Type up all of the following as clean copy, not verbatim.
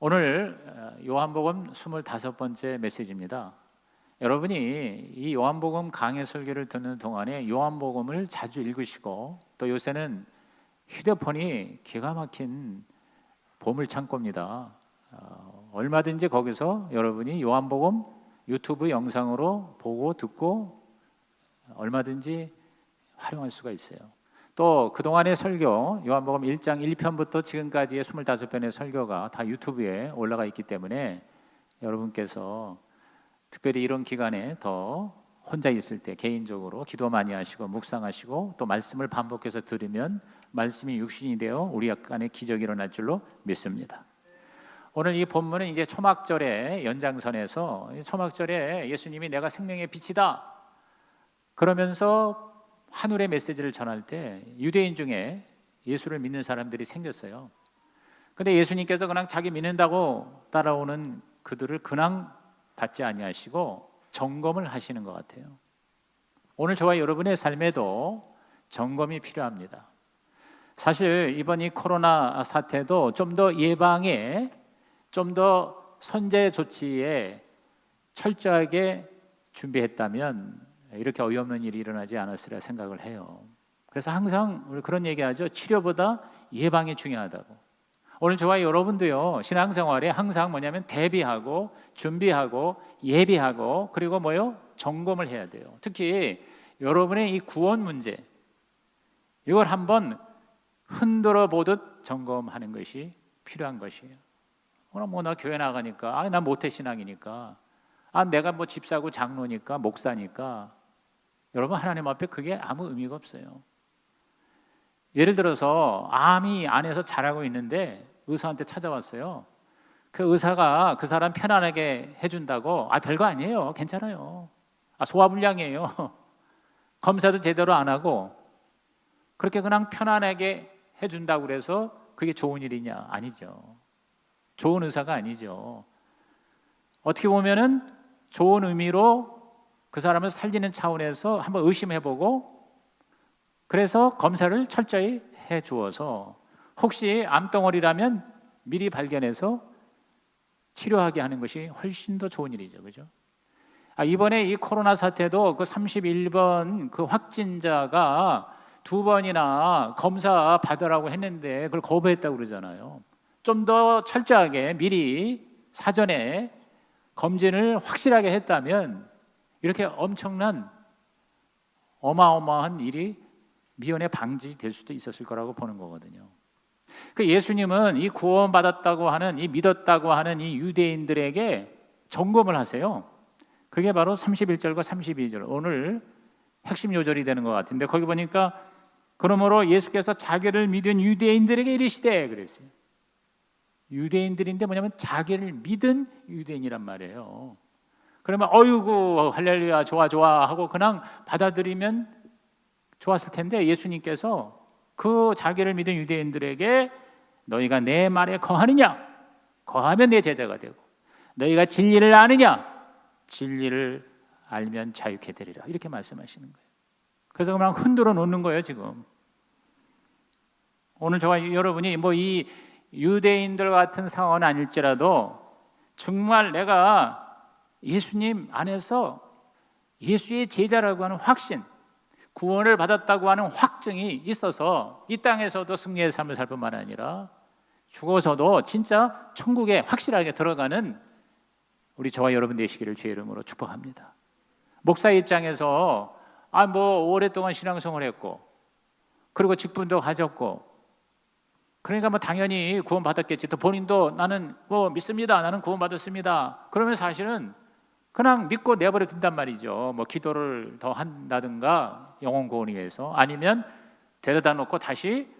오늘 요한복음 25번째 메시지입니다. 여러분이 이 요한복음 강해 설교를 듣는 동안에 요한복음을 자주 읽으시고, 또 요새는 휴대폰이 기가 막힌 보물창고입니다. 얼마든지 거기서 여러분이 요한복음 유튜브 영상으로 보고 듣고 얼마든지 활용할 수가 있어요. 또 그동안의 설교, 요한복음 1장 1편부터 지금까지의 25편의 설교가 다 유튜브에 올라가 있기 때문에 여러분께서 특별히 이런 기간에 더 혼자 있을 때 개인적으로 기도 많이 하시고 묵상하시고 또 말씀을 반복해서 들으면 말씀이 육신이 되어 우리 안에 기적이 일어날 줄로 믿습니다. 오늘 이 본문은 이제 초막절의 연장선에서, 초막절에 예수님이 내가 생명의 빛이다 그러면서 하늘의 메시지를 전할 때 유대인 중에 예수를 믿는 사람들이 생겼어요. 근데 예수님께서 그냥 자기 믿는다고 따라오는 그들을 그냥 받지 아니하시고 점검을 하시는 것 같아요. 오늘 저와 여러분의 삶에도 점검이 필요합니다. 사실 이번 이 코로나 사태도 좀 더 예방에, 좀 더 선제 조치에 철저하게 준비했다면 이렇게 어이없는 일이 일어나지 않았으리라 생각을 해요. 그래서 항상 우리 그런 얘기하죠. 치료보다 예방이 중요하다고. 오늘 저와 여러분도요, 신앙생활에 항상 뭐냐면 대비하고 준비하고 예비하고 그리고 점검을 해야 돼요. 특히 여러분의 이 구원 문제, 이걸 한번 흔들어 보듯 점검하는 것이 필요한 것이에요. 오늘 나 교회 나가니까 난 모태신앙이니까, 내가 집사고 장로니까 목사니까. 여러분, 하나님 앞에 그게 아무 의미가 없어요. 예를 들어서 암이 안에서 자라고 있는데 의사한테 찾아왔어요. 그 의사가 그 사람 편안하게 해준다고, 별거 아니에요, 괜찮아요, 소화불량이에요, 검사도 제대로 안 하고 그렇게 그냥 편안하게 해준다고 그래서 그게 좋은 일이냐? 아니죠. 좋은 의사가 아니죠. 어떻게 보면은 좋은 의미로 그 사람을 살리는 차원에서 한번 의심해보고, 그래서 검사를 철저히 해주어서 혹시 암덩어리라면 미리 발견해서 치료하게 하는 것이 훨씬 더 좋은 일이죠. 그죠? 이번에 이 코로나 사태도 그 31번 그 확진자가 2번이나 검사 받으라고 했는데 그걸 거부했다고 그러잖아요. 좀 더 철저하게 미리 사전에 검진을 확실하게 했다면 이렇게 엄청난 어마어마한 일이 미연에 방지될 수도 있었을 거라고 보는 거거든요. 그 예수님은 이 구원받았다고 하는, 이 믿었다고 하는 이 유대인들에게 점검을 하세요. 그게 바로 31절과 32절, 오늘 핵심 요절이 되는 것 같은데, 거기 보니까 그러므로 예수께서 자기를 믿은 유대인들에게 이르시되 그랬어요. 유대인들인데 뭐냐면 자기를 믿은 유대인이란 말이에요. 그러면 어이구 할렐루야 좋아 하고 그냥 받아들이면 좋았을 텐데, 예수님께서 그 자기를 믿은 유대인들에게 너희가 내 말에 거하느냐? 거하면 내 제자가 되고, 너희가 진리를 아느냐? 진리를 알면 자유케 되리라, 이렇게 말씀하시는 거예요. 그래서 그냥 흔들어 놓는 거예요. 지금 오늘 저와 여러분이 이 유대인들 같은 상황은 아닐지라도 정말 내가 예수님 안에서 예수의 제자라고 하는 확신, 구원을 받았다고 하는 확증이 있어서 이 땅에서도 승리의 삶을 살 뿐만 아니라 죽어서도 진짜 천국에 확실하게 들어가는 우리 저와 여러분 되시기를 주의 이름으로 축복합니다. 목사의 입장에서 오랫동안 신앙생활을 했고 그리고 직분도 가졌고, 그러니까 당연히 구원받았겠지. 또 본인도 나는 믿습니다, 나는 구원받았습니다, 그러면 사실은 그냥 믿고 내버려 둔단 말이죠. 기도를 더 한다든가 영혼 구원을 위해서, 아니면 데려다 놓고 다시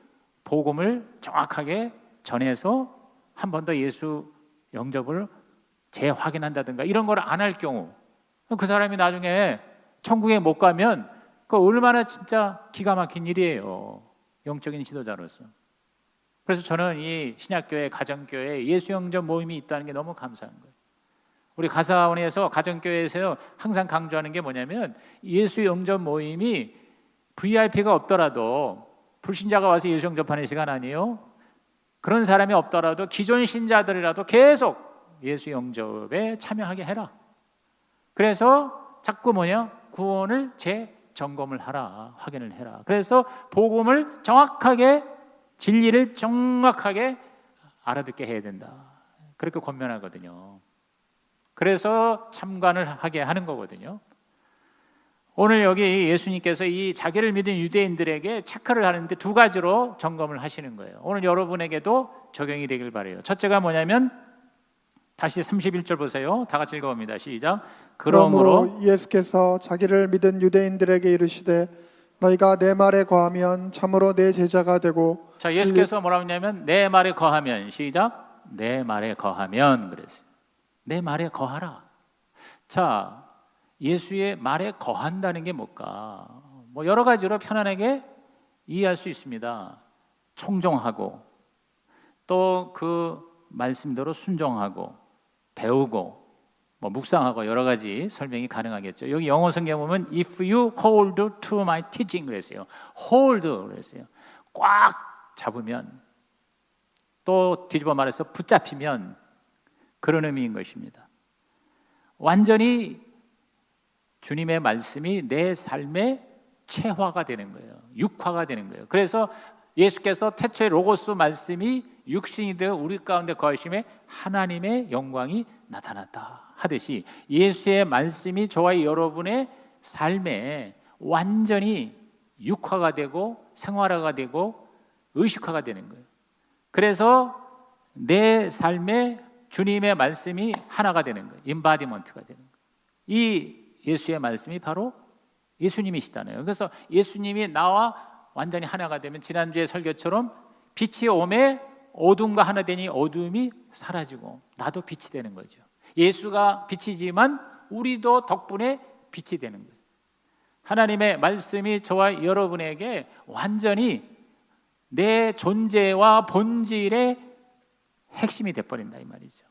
복음을 정확하게 전해서 한 번 더 예수 영접을 재확인한다든가 이런 걸 안 할 경우, 그 사람이 나중에 천국에 못 가면 그 얼마나 진짜 기가 막힌 일이에요, 영적인 지도자로서. 그래서 저는 이 신약교회, 가정교회 예수 영접 모임이 있다는 게 너무 감사한 거예요. 우리 가사원에서, 가정교회에서 항상 강조하는 게 뭐냐면, 예수 영접 모임이 VIP가 없더라도, 불신자가 와서 예수 영접하는 시간 아니에요? 그런 사람이 없더라도 기존 신자들이라도 계속 예수 영접에 참여하게 해라. 그래서 자꾸 구원을 재점검을 하라, 확인을 해라. 그래서 복음을 정확하게, 진리를 정확하게 알아듣게 해야 된다. 그렇게 권면하거든요. 그래서 참관을 하게 하는 거거든요. 오늘 여기 예수님께서 이 자기를 믿은 유대인들에게 체크를 하는데 두 가지로 점검을 하시는 거예요. 오늘 여러분에게도 적용이 되길 바라요. 첫째가 뭐냐면, 다시 31절 보세요. 다 같이 읽어봅니다. 시작. 그러므로 예수께서 자기를 믿은 유대인들에게 이르시되 너희가 내 말에 거하면 참으로 내 제자가 되고. 자, 예수께서 뭐라고 했냐면 내 말에 거하면, 시작. 내 말에 거하면 그랬어요. 내 말에 거하라. 자, 예수의 말에 거한다는 게 뭘까? 뭐 여러 가지로 편안하게 이해할 수 있습니다. 청종하고, 또 그 말씀대로 순종하고, 배우고, 뭐 묵상하고, 여러 가지 설명이 가능하겠죠. 여기 영어 성경 보면 if you hold to my teaching 그랬어요. hold 그랬어요. 꽉 잡으면, 또 뒤집어 말해서 붙잡히면, 그런 의미인 것입니다. 완전히 주님의 말씀이 내 삶의 체화가 되는 거예요. 육화가 되는 거예요. 그래서 예수께서 태초에 로고스 말씀이 육신이 되어 우리 가운데 거하심에 하나님의 영광이 나타났다 하듯이, 예수의 말씀이 저와 여러분의 삶에 완전히 육화가 되고 생활화가 되고 의식화가 되는 거예요. 그래서 내 삶에 주님의 말씀이 하나가 되는 거예요. 임바디먼트가 되는 거예요. 이 예수의 말씀이 바로 예수님이시잖아요. 그래서 예수님이 나와 완전히 하나가 되면, 지난주의 설교처럼 빛이 오매 어둠과 하나 되니 어둠이 사라지고 나도 빛이 되는 거죠. 예수가 빛이지만 우리도 덕분에 빛이 되는 거예요. 하나님의 말씀이 저와 여러분에게 완전히 내 존재와 본질의 핵심이 돼버린다 이 말이죠.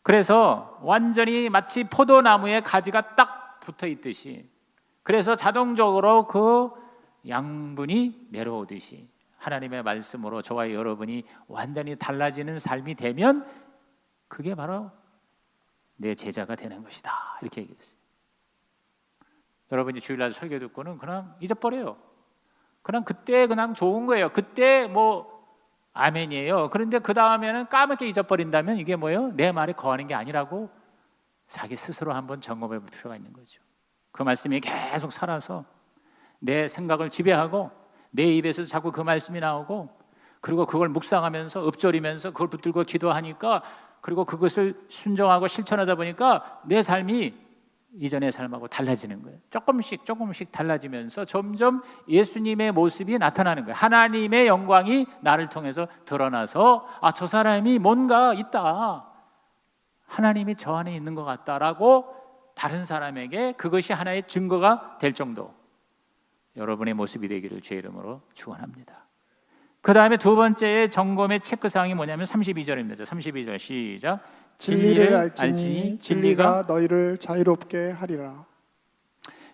그래서 완전히 마치 포도나무에 가지가 딱 붙어 있듯이, 그래서 자동적으로 그 양분이 내려오듯이 하나님의 말씀으로 저와 여러분이 완전히 달라지는 삶이 되면 그게 바로 내 제자가 되는 것이다 이렇게 얘기했어요. 여러분이 주일날 설교 듣고는 그냥 잊어버려요. 그냥 그때 그냥 좋은 거예요. 그때 뭐 아멘이에요. 그런데 그 다음에는 까맣게 잊어버린다면 이게 뭐예요? 내 말에 거하는 게 아니라고 자기 스스로 한번 점검해 볼 필요가 있는 거죠. 그 말씀이 계속 살아서 내 생각을 지배하고 내 입에서 자꾸 그 말씀이 나오고, 그리고 그걸 묵상하면서 읊조리면서 그걸 붙들고 기도하니까, 그리고 그것을 순종하고 실천하다 보니까 내 삶이 이전의 삶하고 달라지는 거예요. 조금씩 달라지면서 점점 예수님의 모습이 나타나는 거예요. 하나님의 영광이 나를 통해서 드러나서 저 사람이 뭔가 있다, 하나님이 저 안에 있는 것 같다라고 다른 사람에게 그것이 하나의 증거가 될 정도 여러분의 모습이 되기를 주의 이름으로 축원합니다. 그 다음에 두 번째의 점검의 체크사항이 뭐냐면 32절입니다. 32절 시작. 진리를 알지니 진리가 너희를 자유롭게 하리라.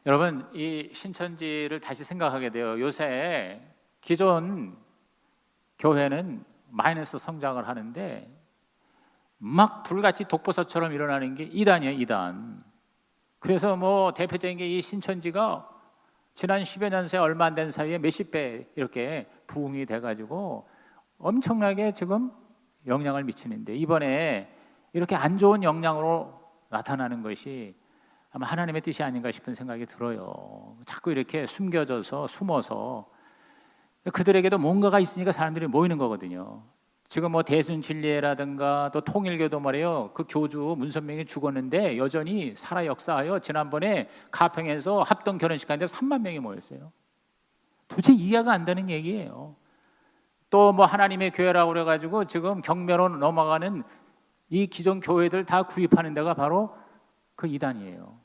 여러분, 이 신천지를 다시 생각하게 돼요. 요새 기존 교회는 마이너스 성장을 하는데 막 불같이 독버섯처럼 일어나는 게 이단이에요, 이단. 그래서 뭐 대표적인 게 이 신천지가 지난 10여 년 새 얼마 안 된 사이에 몇십 배 이렇게 부흥이 돼가지고 엄청나게 지금 영향을 미치는데, 이번에 이렇게 안 좋은 영향으로 나타나는 것이 아마 하나님의 뜻이 아닌가 싶은 생각이 들어요. 자꾸 이렇게 숨어서 그들에게도 뭔가가 있으니까 사람들이 모이는 거거든요. 지금 뭐 대순진리회라든가 또 통일교도 말이에요. 그 교주 문선명이 죽었는데 여전히 살아 역사하여 지난번에 가평에서 합동 결혼식 하는데 3만 명이 모였어요. 도대체 이해가 안 되는 얘기예요. 또 뭐 하나님의 교회라고 그래가지고 지금 경매로 넘어가는 이 기존 교회들 다 구입하는 데가 바로 그 이단이에요.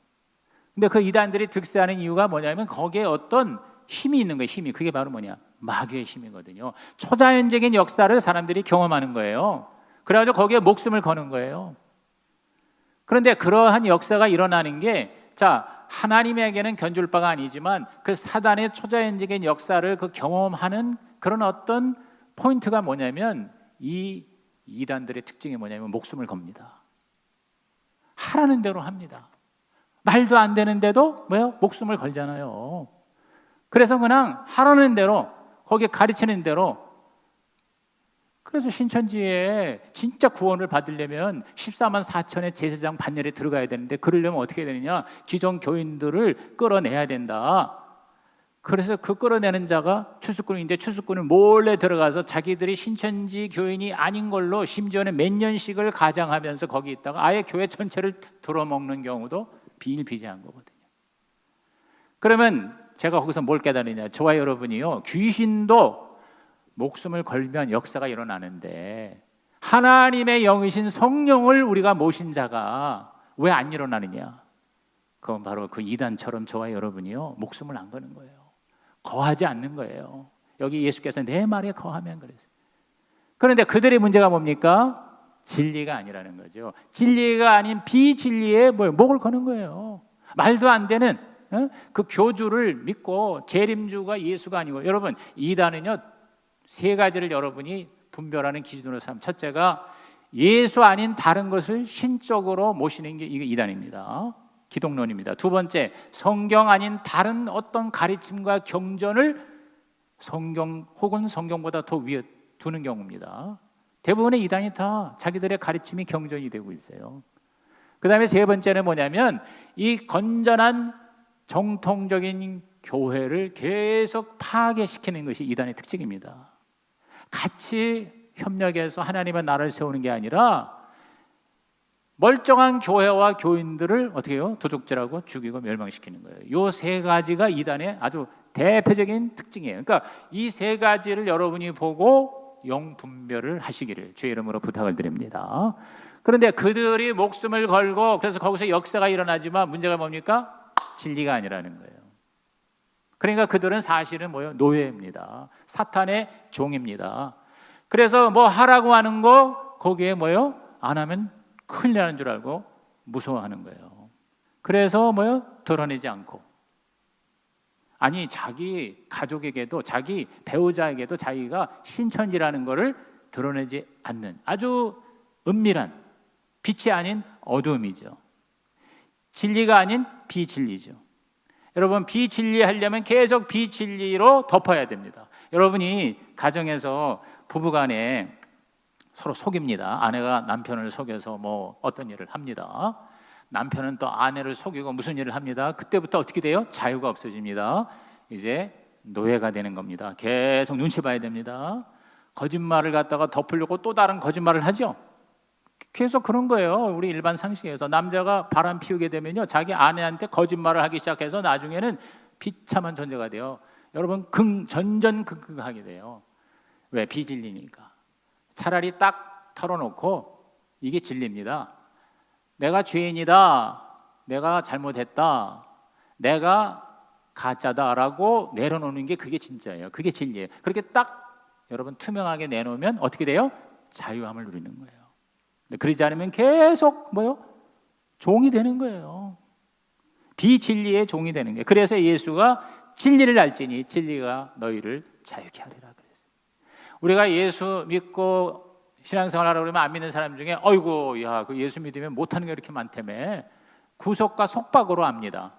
근데 그 이단들이 득세하는 이유가 뭐냐면 거기에 어떤 힘이 있는 거예요. 힘이. 그게 바로 뭐냐? 마귀의 힘이거든요. 초자연적인 역사를 사람들이 경험하는 거예요. 그래가지고 거기에 목숨을 거는 거예요. 그런데 그러한 역사가 일어나는 게, 하나님에게는 견줄 바가 아니지만 그 사단의 초자연적인 역사를 그 경험하는 그런 어떤 포인트가 뭐냐면 이 이단들의 특징이 뭐냐면 목숨을 겁니다. 하라는 대로 합니다. 말도 안 되는데도 목숨을 걸잖아요. 그래서 그냥 하라는 대로, 거기에 가르치는 대로. 그래서 신천지에 진짜 구원을 받으려면 14만 4천의 제사장 반열에 들어가야 되는데, 그러려면 어떻게 되느냐? 기존 교인들을 끌어내야 된다. 그래서 그 끌어내는 자가 추수꾼인데, 추수꾼은 몰래 들어가서 자기들이 신천지 교인이 아닌 걸로 심지어는 몇 년씩을 가장하면서 거기 있다가 아예 교회 전체를 들어먹는 경우도 비일비재한 거거든요. 그러면 제가 거기서 뭘 깨달으냐? 저와 여러분이요, 귀신도 목숨을 걸면 역사가 일어나는데 하나님의 영이신 성령을 우리가 모신 자가 왜 안 일어나느냐? 그건 바로 그 이단처럼 저와 여러분이요, 목숨을 안 거는 거예요. 거하지 않는 거예요. 여기 예수께서 내 말에 거하면 그랬어요. 그런데 그들의 문제가 뭡니까? 진리가 아니라는 거죠. 진리가 아닌 비진리에 목을 거는 거예요. 말도 안 되는 그 교주를 믿고, 재림주가 예수가 아니고. 여러분, 이단은요, 세 가지를 여러분이 분별하는 기준으로 삼. 첫째가 예수 아닌 다른 것을 신적으로 모시는 게 이게 이단입니다. 기독론입니다. 두 번째, 성경 아닌 다른 어떤 가르침과 경전을 성경 혹은 성경보다 더 위에 두는 경우입니다. 대부분의 이단이 다 자기들의 가르침이 경전이 되고 있어요. 그 다음에 세 번째는 뭐냐면 이 건전한 정통적인 교회를 계속 파괴시키는 것이 이단의 특징입니다. 같이 협력해서 하나님의 나라를 세우는 게 아니라 멀쩡한 교회와 교인들을 어떻게 해요? 도둑질하고 죽이고 멸망시키는 거예요. 이 세 가지가 이단의 아주 대표적인 특징이에요. 그러니까 이 세 가지를 여러분이 보고 영분별을 하시기를 주의 이름으로 부탁을 드립니다. 그런데 그들이 목숨을 걸고, 그래서 거기서 역사가 일어나지만 문제가 뭡니까? 진리가 아니라는 거예요. 그러니까 그들은 사실은 노예입니다. 사탄의 종입니다. 그래서 하라고 하는 거 거기에 안 하면 큰일 나는 줄 알고 무서워하는 거예요. 그래서 드러내지 않고, 아니 자기 가족에게도, 자기 배우자에게도 자기가 신천지라는 거를 드러내지 않는 아주 은밀한, 빛이 아닌 어두움이죠. 진리가 아닌 비진리죠. 여러분, 비진리하려면 계속 비진리로 덮어야 됩니다. 여러분이 가정에서 부부간에 서로 속입니다. 아내가 남편을 속여서 어떤 일을 합니다. 남편은 또 아내를 속이고 무슨 일을 합니다. 그때부터 어떻게 돼요? 자유가 없어집니다. 이제 노예가 되는 겁니다. 계속 눈치 봐야 됩니다. 거짓말을 갖다가 덮으려고 또 다른 거짓말을 하죠. 계속 그런 거예요. 우리 일반 상식에서 남자가 바람 피우게 되면요, 자기 아내한테 거짓말을 하기 시작해서 나중에는 비참한 존재가 돼요. 여러분, 전전긍긍하게 돼요. 왜? 비진리니까. 차라리 딱 털어놓고, 이게 진리입니다. 내가 죄인이다, 내가 잘못했다, 내가 가짜다라고 내려놓는 게 그게 진짜예요. 그게 진리예요. 그렇게 딱 여러분 투명하게 내놓으면 어떻게 돼요? 자유함을 누리는 거예요. 그러지 않으면 계속 종이 되는 거예요. 비진리의 종이 되는 거예요. 그래서 예수가 진리를 알지니 진리가 너희를 자유케 하리라 그랬어요. 우리가 예수 믿고 신앙생활하라고 그러면 안 믿는 사람 중에 어이구, 야, 그 예수 믿으면 못하는 게 이렇게 많다며 구속과 속박으로 압니다.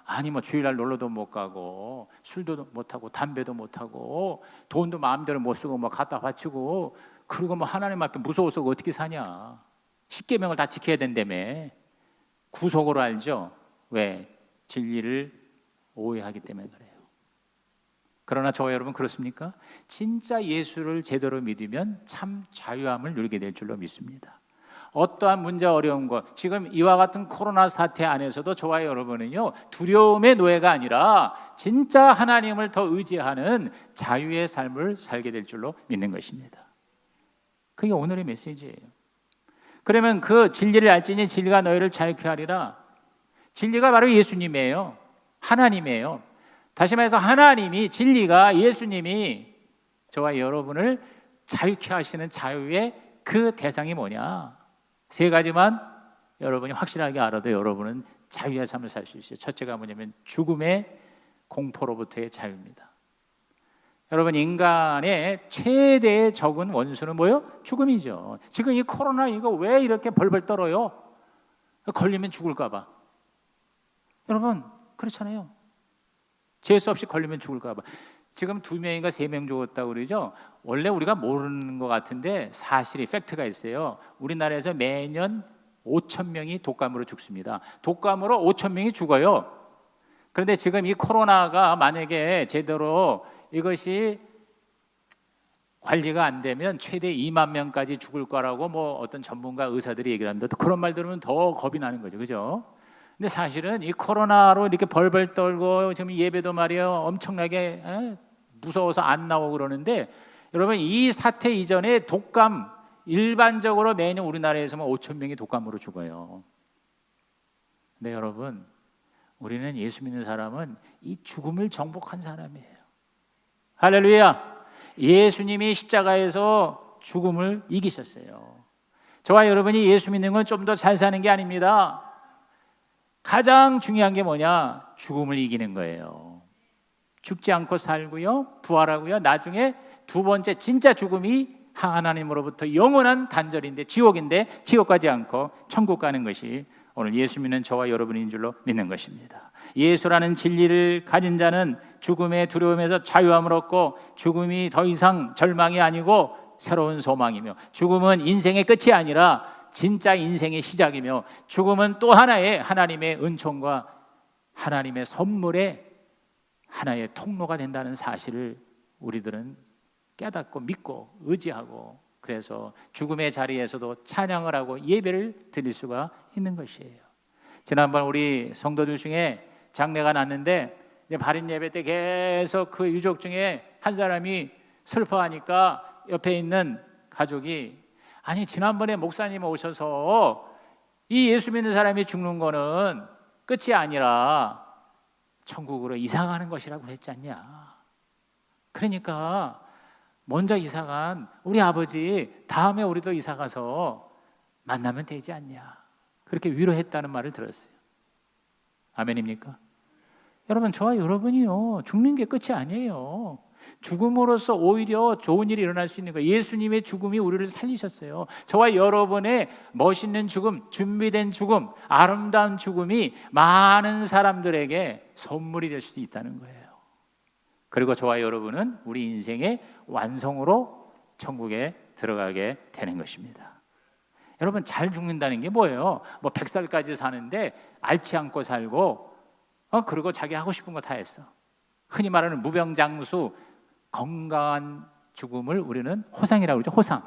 아니 주일날 놀러도 못 가고, 술도 못 하고, 담배도 못 하고, 돈도 마음대로 못 쓰고 갖다 바치고, 그리고 하나님 앞에 무서워서 어떻게 사냐. 십계명을 다 지켜야 된다며. 구속으로 알죠. 왜? 진리를 오해하기 때문에 그래요. 그러나 저와 여러분 그렇습니까? 진짜 예수를 제대로 믿으면 참 자유함을 누리게 될 줄로 믿습니다. 어떠한 문제, 어려운 것, 지금 이와 같은 코로나 사태 안에서도 저와 여러분은요, 두려움의 노예가 아니라 진짜 하나님을 더 의지하는 자유의 삶을 살게 될 줄로 믿는 것입니다. 그게 오늘의 메시지예요. 그러면 그 진리를 알지니 진리가 너희를 자유케 하리라. 진리가 바로 예수님이에요. 하나님이에요. 다시 말해서 하나님이, 진리가 예수님이 저와 여러분을 자유케 하시는 자유의 그 대상이 뭐냐? 세 가지만 여러분이 확실하게 알아도 여러분은 자유의 삶을 살 수 있어요. 첫째가 뭐냐면 죽음의 공포로부터의 자유입니다. 여러분, 인간의 최대의 적은 원수는 뭐예요? 죽음이죠. 지금 이 코로나 이거 왜 이렇게 벌벌 떨어요? 걸리면 죽을까 봐. 여러분, 그렇잖아요. 재수 없이 걸리면 죽을까 봐. 지금 2명인가 3명 죽었다고 그러죠. 원래 우리가 모르는 것 같은데 사실이 팩트가 있어요. 우리나라에서 매년 5,000명이 독감으로 죽습니다. 독감으로 5,000명이 죽어요. 그런데 지금 이 코로나가 만약에 제대로 이것이 관리가 안 되면 최대 2만 명까지 죽을 거라고 뭐 어떤 전문가 의사들이 얘기를 합니다. 또 그런 말 들으면 더 겁이 나는 거죠. 그죠? 근데 사실은 이 코로나로 이렇게 벌벌 떨고 지금 예배도 말이에요. 엄청나게 무서워서 안 나오고 그러는데, 여러분, 이 사태 이전에 독감 일반적으로 매년 우리나라에서만 5,000명이 독감으로 죽어요. 근데 여러분, 우리는 예수 믿는 사람은 이 죽음을 정복한 사람이에요. 할렐루야! 예수님이 십자가에서 죽음을 이기셨어요. 저와 여러분이 예수 믿는 건 좀 더 잘 사는 게 아닙니다. 가장 중요한 게 뭐냐? 죽음을 이기는 거예요. 죽지 않고 살고요, 부활하고요, 나중에 두 번째 진짜 죽음이 하나님으로부터 영원한 단절인데, 지옥인데 지옥 가지 않고 천국 가는 것이 오늘 예수 믿는 저와 여러분인 줄로 믿는 것입니다. 예수라는 진리를 가진 자는 죽음의 두려움에서 자유함을 얻고, 죽음이 더 이상 절망이 아니고 새로운 소망이며, 죽음은 인생의 끝이 아니라 진짜 인생의 시작이며, 죽음은 또 하나의 하나님의 은총과 하나님의 선물의 하나의 통로가 된다는 사실을 우리들은 깨닫고 믿고 의지하고, 그래서 죽음의 자리에서도 찬양을 하고 예배를 드릴 수가 있는 것이에요. 지난번 우리 성도들 중에 장례가 났는데, 발인 예배 때 계속 그 유족 중에 한 사람이 슬퍼하니까 옆에 있는 가족이, 아니 지난번에 목사님 오셔서 이 예수 믿는 사람이 죽는 거는 끝이 아니라 천국으로 이사가는 것이라고 했지 않냐. 그러니까 먼저 이사간 우리 아버지 다음에 우리도 이사가서 만나면 되지 않냐, 그렇게 위로했다는 말을 들었어요. 아멘입니까? 여러분, 저와 여러분이요, 죽는 게 끝이 아니에요. 죽음으로써 오히려 좋은 일이 일어날 수 있는 거예요. 예수님의 죽음이 우리를 살리셨어요. 저와 여러분의 멋있는 죽음, 준비된 죽음, 아름다운 죽음이 많은 사람들에게 선물이 될 수도 있다는 거예요. 그리고 저와 여러분은 우리 인생의 완성으로 천국에 들어가게 되는 것입니다. 여러분, 잘 죽는다는 게 뭐예요? 뭐 100살까지 사는데 앓지 않고 살고, 그리고 자기 하고 싶은 거 다 했어. 흔히 말하는 무병장수, 건강한 죽음을 우리는 호상이라고 그러죠. 호상.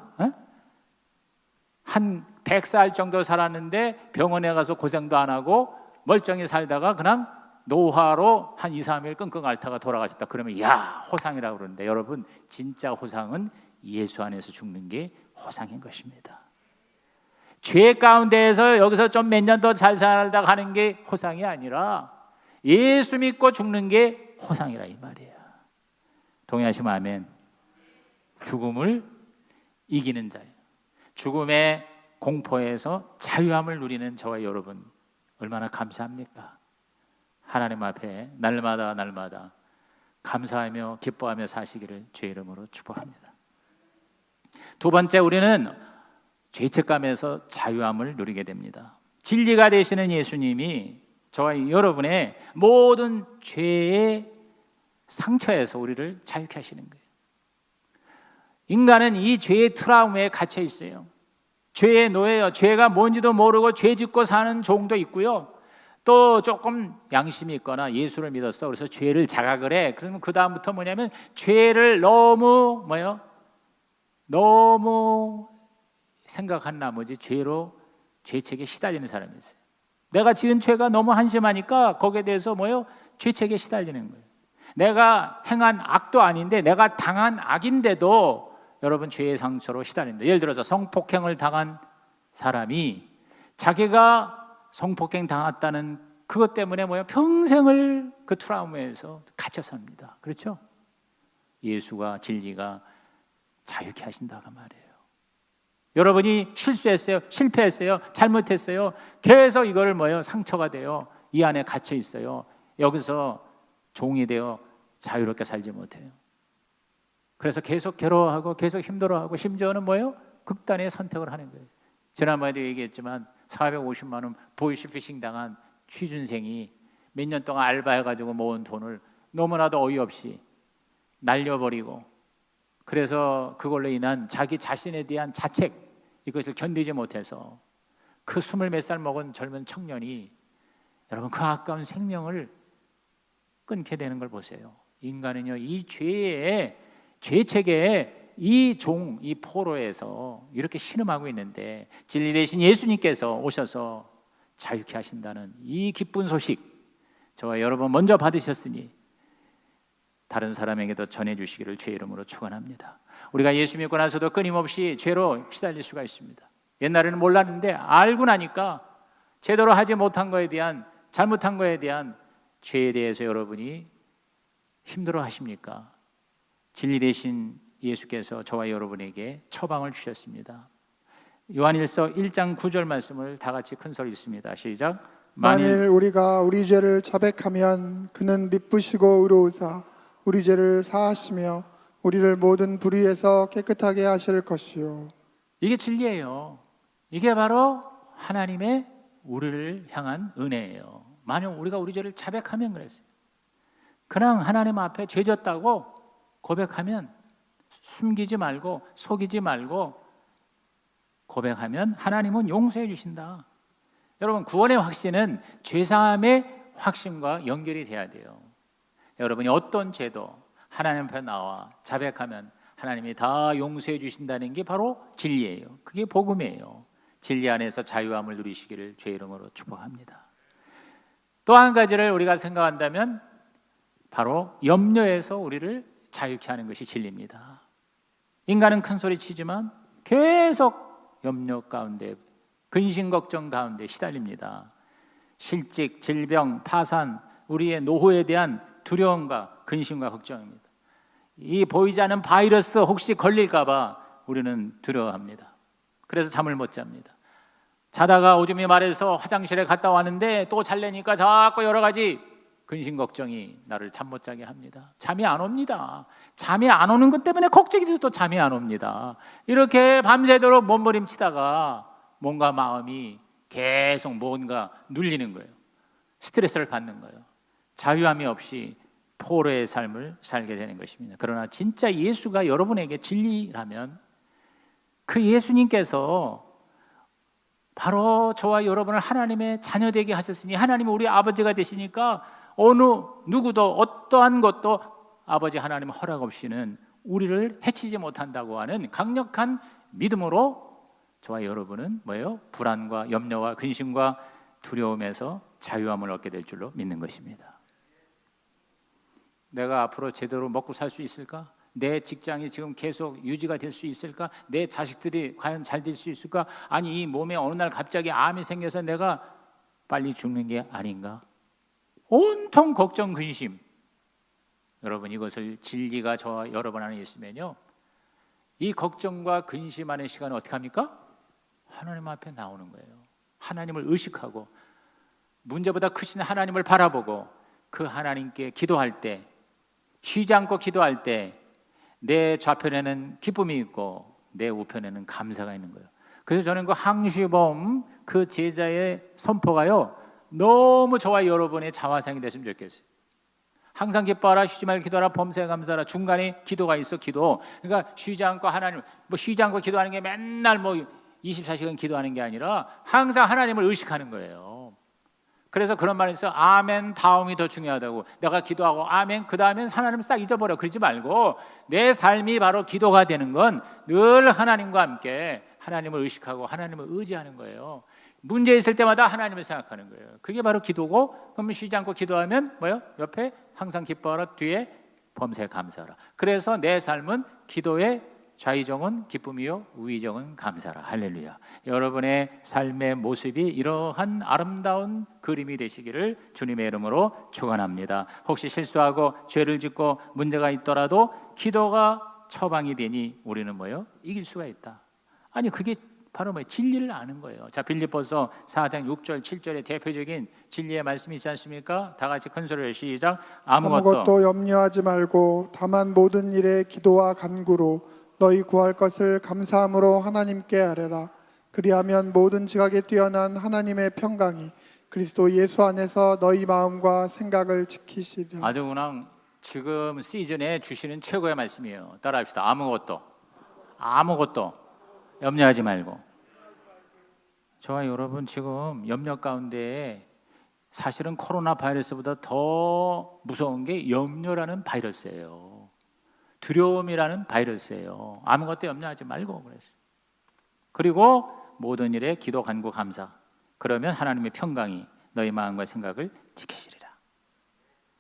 한 100살 정도 살았는데 병원에 가서 고생도 안 하고 멀쩡히 살다가 그냥 노화로 한 2, 3일 끙끙 앓다가 돌아가셨다. 그러면 야, 호상이라고 그러는데, 여러분, 진짜 호상은 예수 안에서 죽는 게 호상인 것입니다. 죄 가운데에서 여기서 좀 몇 년 더 잘 살다 가는 게 호상이 아니라 예수 믿고 죽는 게 호상이라 이 말이에요. 동의하시면 아멘. 죽음을 이기는 자예요. 죽음의 공포에서 자유함을 누리는 저와 여러분, 얼마나 감사합니까? 하나님 앞에 날마다 감사하며 기뻐하며 사시기를 주의 이름으로 축복합니다. 두 번째, 우리는 죄책감에서 자유함을 누리게 됩니다. 진리가 되시는 예수님이 저와 여러분의 모든 죄의 상처에서 우리를 자유케 하시는 거예요. 인간은 이 죄의 트라우마에 갇혀 있어요. 죄의 노예요. 죄가 뭔지도 모르고 죄 짓고 사는 종도 있고요, 또 조금 양심이 있거나 예수를 믿었어, 그래서 죄를 자각을 해. 그러면 그 다음부터 뭐냐면 죄를 너무 생각한 나머지 죄책에 시달리는 사람이 있어요. 내가 지은 죄가 너무 한심하니까 거기에 대해서 죄책에 시달리는 거예요. 내가 행한 악도 아닌데, 내가 당한 악인데도 여러분 죄의 상처로 시달린다. 예를 들어서 성폭행을 당한 사람이 자기가 성폭행 당했다는 그것 때문에 평생을 그 트라우마에서 갇혀 삽니다. 그렇죠? 예수가, 진리가 자유케 하신다고 말이에요. 여러분이 실수했어요, 실패했어요, 잘못했어요, 계속 이걸 상처가 돼요. 이 안에 갇혀 있어요. 여기서 종이 되어 자유롭게 살지 못해요. 그래서 계속 괴로워하고 계속 힘들어하고 심지어는 뭐예요? 극단의 선택을 하는 거예요. 지난번에도 얘기했지만 450만 원 보이스피싱 당한 취준생이 몇 년 동안 알바해가지고 모은 돈을 너무나도 어이없이 날려버리고, 그래서 그걸로 인한 자기 자신에 대한 자책, 이것을 견디지 못해서 그 20몇 살 먹은 젊은 청년이 여러분 그 아까운 생명을 끊게 되는 걸 보세요. 인간은요, 이 죄의 죄책에 이 포로에서 이렇게 신음하고 있는데 진리 대신 예수님께서 오셔서 자유케 하신다는 이 기쁜 소식, 저와 여러분 먼저 받으셨으니 다른 사람에게도 전해주시기를 주의 이름으로 축원합니다. 우리가 예수 믿고 나서도 끊임없이 죄로 시달릴 수가 있습니다. 옛날에는 몰랐는데 알고 나니까 제대로 하지 못한 거에 대한, 잘못한 거에 대한 죄에 대해서 여러분이 힘들어 하십니까? 진리 대신 예수께서 저와 여러분에게 처방을 주셨습니다. 요한일서 1장 9절 말씀을 다 같이 큰 소리 읽습니다. 시작. 만일 우리가 우리 죄를 자백하면 그는 미쁘시고 의로우사 우리 죄를 사하시며 우리를 모든 불의에서 깨끗하게 하실 것이요. 이게 진리예요. 이게 바로 하나님의 우리를 향한 은혜예요. 만약 우리가 우리 죄를 자백하면 그랬어요. 그냥 하나님 앞에 죄졌다고 고백하면, 숨기지 말고 속이지 말고 고백하면 하나님은 용서해 주신다. 여러분, 구원의 확신은 죄사함의 확신과 연결이 돼야 돼요. 여러분이 어떤 죄도 하나님 앞에 나와 자백하면 하나님이 다 용서해 주신다는 게 바로 진리예요. 그게 복음이에요. 진리 안에서 자유함을 누리시기를 주의 이름으로 축복합니다. 또 한 가지를 우리가 생각한다면 바로 염려에서 우리를 자유케 하는 것이 진리입니다. 인간은 큰 소리 치지만 계속 염려 가운데, 근심 걱정 가운데 시달립니다. 실직, 질병, 파산, 우리의 노후에 대한 두려움과 근심과 걱정입니다. 이 보이지 않는 바이러스 혹시 걸릴까 봐 우리는 두려워합니다. 그래서 잠을 못 잡니다. 자다가 오줌이 마려서 화장실에 갔다 왔는데 또 잘래니까 자꾸 여러 가지 근심 걱정이 나를 잠 못 자게 합니다. 잠이 안 옵니다. 잠이 안 오는 것 때문에 걱정이 돼서 또 잠이 안 옵니다. 이렇게 밤새도록 몸부림치다가 뭔가 마음이 계속 뭔가 눌리는 거예요. 스트레스를 받는 거예요. 자유함이 없이 포로의 삶을 살게 되는 것입니다. 그러나 진짜 예수가 여러분에게 진리라면 그 예수님께서 바로 저와 여러분을 하나님의 자녀 되게 하셨으니, 하나님은 우리 아버지가 되시니까 어느 누구도 어떠한 것도 아버지 하나님 허락 없이는 우리를 해치지 못한다고 하는 강력한 믿음으로 저와 여러분은 뭐예요? 불안과 염려와 근심과 두려움에서 자유함을 얻게 될 줄로 믿는 것입니다. 내가 앞으로 제대로 먹고 살 수 있을까? 내 직장이 지금 계속 유지가 될 수 있을까? 내 자식들이 과연 잘 될 수 있을까? 아니, 이 몸에 어느 날 갑자기 암이 생겨서 내가 빨리 죽는 게 아닌가? 온통 걱정, 근심. 여러분, 이것을 진리가 저와 여러분 안에 있으면요, 이 걱정과 근심하는 시간은 어떻게 합니까? 하나님 앞에 나오는 거예요. 하나님을 의식하고 문제보다 크신 하나님을 바라보고 그 하나님께 기도할 때, 쉬지 않고 기도할 때 내 좌편에는 기쁨이 있고 내 우편에는 감사가 있는 거예요. 그래서 저는 그 항시범 그 제자의 선포가요, 너무 저와 여러분의 자화상이 됐으면 좋겠어요. 항상 기뻐하라, 쉬지 말고 기도하라, 범사에 감사하라. 중간에 기도가 있어. 기도. 그러니까 쉬지 않고 하나님, 쉬지 않고 기도하는 게 맨날 24시간 기도하는 게 아니라 항상 하나님을 의식하는 거예요. 그래서 그런 말이 있어요. 아멘 다음이 더 중요하다고. 내가 기도하고 아멘 그 다음엔 하나님 싹 잊어버려. 그러지 말고 내 삶이 바로 기도가 되는 건 늘 하나님과 함께 하나님을 의식하고 하나님을 의지하는 거예요. 문제 있을 때마다 하나님을 생각하는 거예요. 그게 바로 기도고, 그러면 쉬지 않고 기도하면 뭐요? 옆에 항상 기뻐하라, 뒤에 범사에 감사하라. 그래서 내 삶은 기도의 좌의정은 기쁨이요 우의정은 감사라. 할렐루야. 여러분의 삶의 모습이 이러한 아름다운 그림이 되시기를 주님의 이름으로 축원합니다. 혹시 실수하고 죄를 짓고 문제가 있더라도 기도가 처방이 되니 우리는 뭐요? 이길 수가 있다. 아니, 그게 바로 뭐 진리를 아는 거예요. 자, 빌립보서 4장 6절 7절의 대표적인 진리의 말씀이 있지 않습니까? 다 같이 큰 소리로 시작. 아무것도 염려하지 말고 다만 모든 일에 기도와 간구로 너희 구할 것을 감사함으로 하나님께 아뢰라. 그리하면 모든 지각에 뛰어난 하나님의 평강이 그리스도 예수 안에서 너희 마음과 생각을 지키시리라. 아주 그냥 지금 시즌에 주시는 최고의 말씀이에요. 따라합시다. 아무것도 염려하지 말고. 저와 여러분 지금 염려 가운데 사실은 코로나 바이러스보다 더 무서운 게 염려라는 바이러스예요. 두려움이라는 바이러스예요. 아무것도 염려하지 말고 그랬어요. 그리고 모든 일에 기도 간구 감사. 그러면 하나님의 평강이 너희 마음과 생각을 지키시리라.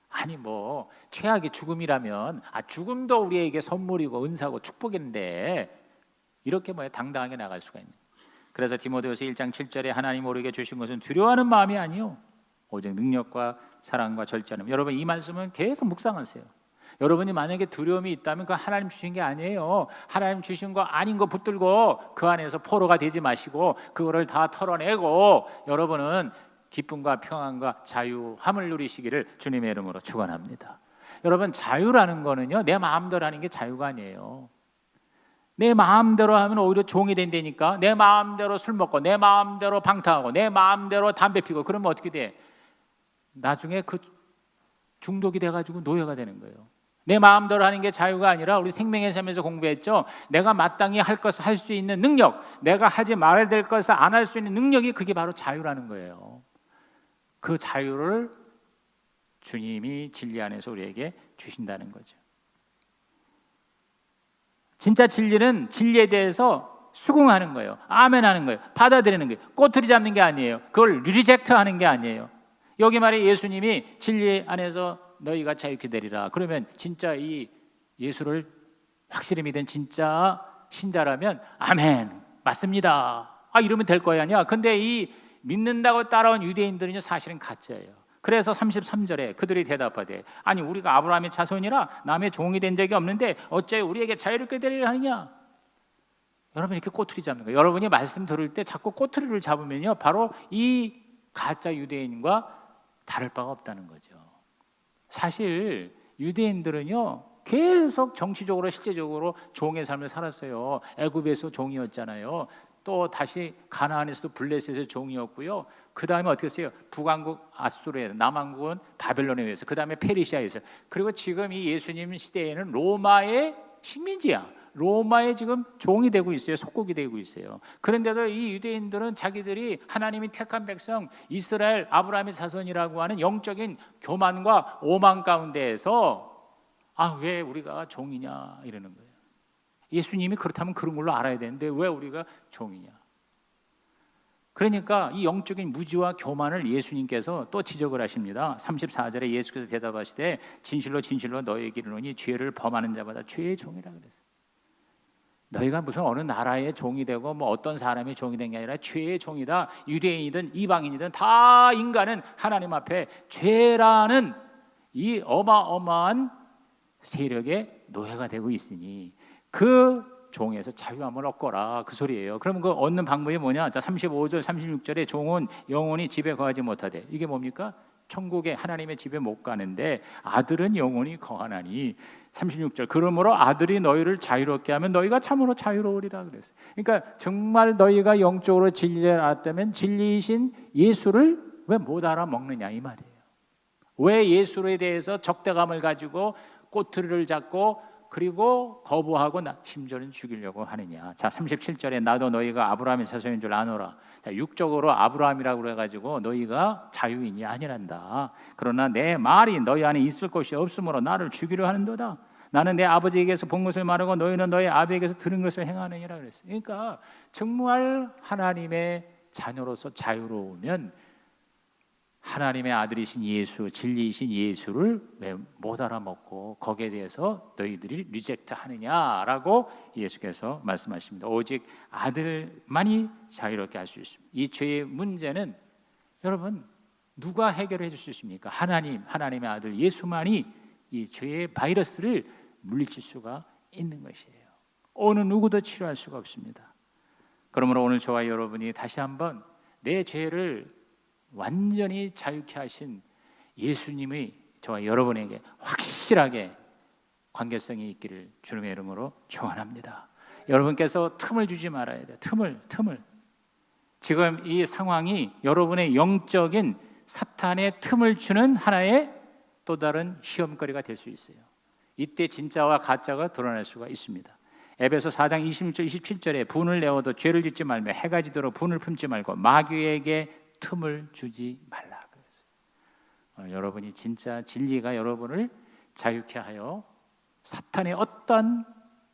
아니 뭐 최악의 죽음이라면 죽음도 우리에게 선물이고 은사고 축복인데 이렇게 뭐 당당하게 나갈 수가 있는. 그래서 디모데후서 1장 7절에 하나님 우리에게 주신 것은 두려워하는 마음이 아니요 오직 능력과 사랑과 절제하는. 여러분 이 말씀은 계속 묵상하세요. 여러분이 만약에 두려움이 있다면 그건 하나님 주신 게 아니에요. 하나님 주신 거 아닌 거 붙들고 그 안에서 포로가 되지 마시고 그거를 다 털어내고 여러분은 기쁨과 평안과 자유함을 누리시기를 주님의 이름으로 축원합니다. 여러분 자유라는 거는요 내 마음대로 하는 게 자유가 아니에요. 내 마음대로 하면 오히려 종이 된다니까. 내 마음대로 술 먹고 내 마음대로 방탕하고 내 마음대로 담배 피고 그러면 어떻게 돼? 나중에 그 중독이 돼가지고 노예가 되는 거예요. 내 마음대로 하는 게 자유가 아니라 우리 생명의 삶에서 공부했죠. 내가 마땅히 할 것을 할 수 있는 능력, 내가 하지 말아야 될 것을 안 할 수 있는 능력이 그게 바로 자유라는 거예요. 그 자유를 주님이 진리 안에서 우리에게 주신다는 거죠. 진짜 진리는 진리에 대해서 수긍하는 거예요. 아멘하는 거예요. 받아들이는 거예요. 꼬투리 잡는 게 아니에요. 그걸 리젝트하는 게 아니에요. 여기 말해 예수님이 진리 안에서 너희가 자유케 되리라. 그러면 진짜 이 예수를 확실히 믿은 진짜 신자라면 아멘 맞습니다. 이러면 될 거야 아니야. 근데 이 믿는다고 따라온 유대인들은요 사실은 가짜예요. 그래서 33절에 그들이 대답하되 아니 우리가 아브라함의 자손이라 남의 종이 된 적이 없는데 어째 우리에게 자유롭게 되리라 하느냐. 여러분 이렇게 꼬투리 잡는 거예요. 여러분이 말씀 들을 때 자꾸 꼬투리를 잡으면요 바로 이 가짜 유대인과 다를 바가 없다는 거죠. 사실 유대인들은요 계속 정치적으로 실제적으로 종의 삶을 살았어요. 애굽에서 종이었잖아요. 또 다시 가나안에서도 블레셋에서 종이었고요. 그 다음에 어떻게 했어요? 북왕국 아수르에, 남왕국은 바벨론에 의해서, 그 다음에 페르시아에서, 그리고 지금 이 예수님 시대에는 로마의 식민지야. 로마에 지금 종이 되고 있어요. 속국이 되고 있어요. 그런데도 이 유대인들은 자기들이 하나님이 택한 백성 이스라엘 아브라함의 자손이라고 하는 영적인 교만과 오만 가운데에서 왜 우리가 종이냐 이러는 거예요. 예수님이 그렇다면 그런 걸로 알아야 되는데 왜 우리가 종이냐. 그러니까 이 영적인 무지와 교만을 예수님께서 또 지적을 하십니다. 34절에 예수께서 대답하시되 진실로 진실로 너희에게 이르노니 죄를 범하는 자마다 죄의 종이라 그랬어요. 너희가 무슨 어느 나라의 종이 되고 뭐 어떤 사람의 종이 된 게 아니라 죄의 종이다. 유대인이든 이방인이든 다 인간은 하나님 앞에 죄라는 이 어마어마한 세력의 노예가 되고 있으니 그 종에서 자유함을 얻거라 그 소리예요. 그러면 그 얻는 방법이 뭐냐? 자 35절 36절에 종은 영원히 집에 거하지 못하되 이게 뭡니까? 천국에 하나님의 집에 못 가는데 아들은 영원히 거하나니 36절 그러므로 아들이 너희를 자유롭게 하면 너희가 참으로 자유로우리라 그랬어요. 그러니까 정말 너희가 영적으로 진리를 알았다면 진리이신 예수를 왜 못 알아먹느냐 이 말이에요. 왜 예수에 대해서 적대감을 가지고 꼬투리를 잡고 그리고 거부하고 심지어는 죽이려고 하느냐. 자 37절에 나도 너희가 아브라함의 자손인 줄 아노라. 자, 육적으로 아브라함이라고 그래가지고 너희가 자유인이 아니란다. 그러나 내 말이 너희 안에 있을 것이 없으므로 나를 죽이려 하는도다. 나는 내 아버지에게서 본 것을 말하고 너희는 너희 아버지에게서 들은 것을 행하느니라 그랬어요. 그러니까 정말 하나님의 자녀로서 자유로우면 하나님의 아들이신 예수, 진리이신 예수를 왜 못 알아먹고 거기에 대해서 너희들이 리젝트 하느냐라고 예수께서 말씀하십니다. 오직 아들만이 자유롭게 할 수 있습니다. 이 죄의 문제는 여러분 누가 해결해 줄 수 있습니까? 하나님의 아들 예수만이 이 죄의 바이러스를 물리칠 수가 있는 것이에요. 어느 누구도 치료할 수가 없습니다. 그러므로 오늘 저와 여러분이 다시 한번 내 죄를 완전히 자유케 하신 예수님이 저와 여러분에게 확실하게 관계성이 있기를 주님의 이름으로 축원합니다. 여러분께서 틈을 주지 말아야 돼요. 틈을. 지금 이 상황이 여러분의 영적인 사탄의 틈을 주는 하나의 또 다른 시험거리가 될 수 있어요. 이때 진짜와 가짜가 드러날 수가 있습니다. 에베소 4장 26절 27절에 분을 내어도 죄를 짓지 말며 해가 지도록 분을 품지 말고 마귀에게 틈을 주지 말라 그랬어요. 오늘 여러분이 진짜 진리가 여러분을 자유케 하여 사탄의 어떤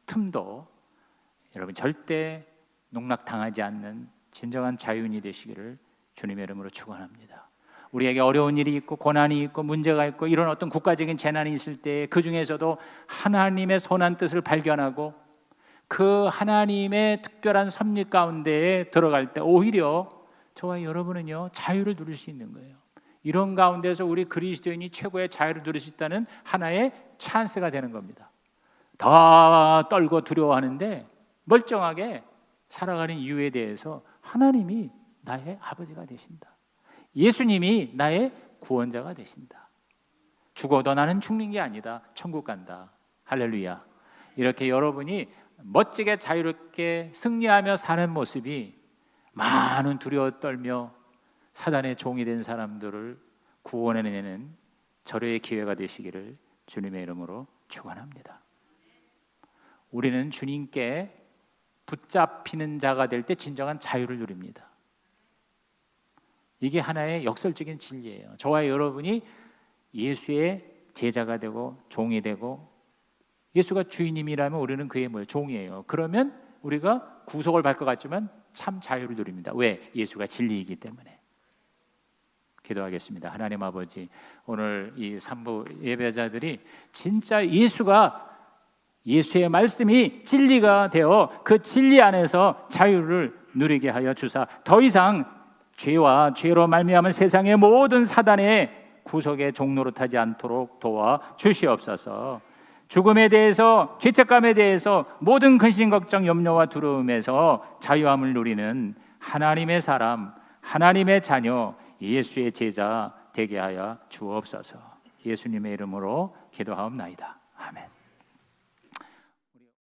틈도 여러분 절대 농락당하지 않는 진정한 자유인이 되시기를 주님의 이름으로 축원합니다. 우리에게 어려운 일이 있고 고난이 있고 문제가 있고 이런 어떤 국가적인 재난이 있을 때 그 중에서도 하나님의 선한 뜻을 발견하고 그 하나님의 특별한 섭리 가운데에 들어갈 때 오히려 저와 여러분은요 자유를 누릴 수 있는 거예요. 이런 가운데서 우리 그리스도인이 최고의 자유를 누릴 수 있다는 하나의 찬스가 되는 겁니다. 다 떨고 두려워하는데 멀쩡하게 살아가는 이유에 대해서 하나님이 나의 아버지가 되신다. 예수님이 나의 구원자가 되신다. 죽어도 나는 죽는 게 아니다. 천국 간다. 할렐루야. 이렇게 여러분이 멋지게 자유롭게 승리하며 사는 모습이 많은 두려워 떨며 사단의 종이 된 사람들을 구원해내는 절호의 기회가 되시기를 주님의 이름으로 축원합니다. 우리는 주님께 붙잡히는 자가 될 때 진정한 자유를 누립니다. 이게 하나의 역설적인 진리예요. 저와 여러분이 예수의 제자가 되고 종이 되고 예수가 주인님이라면 우리는 그의 뭐예요? 종이에요. 그러면 우리가 구속을 받을 것 같지만 참 자유를 누립니다. 왜? 예수가 진리이기 때문에. 기도하겠습니다. 하나님 아버지, 오늘 이 3부 예배자들이 진짜 예수의 말씀이 진리가 되어 그 진리 안에서 자유를 누리게 하여 주사 더 이상 죄와 죄로 말미암은 세상의 모든 사단의 구속의 종로로 타지 않도록 도와 주시옵소서. 죽음에 대해서 죄책감에 대해서 모든 근심 걱정 염려와 두려움에서 자유함을 누리는 하나님의 사람 하나님의 자녀 예수의 제자 되게 하여 주옵소서. 예수님의 이름으로 기도하옵나이다.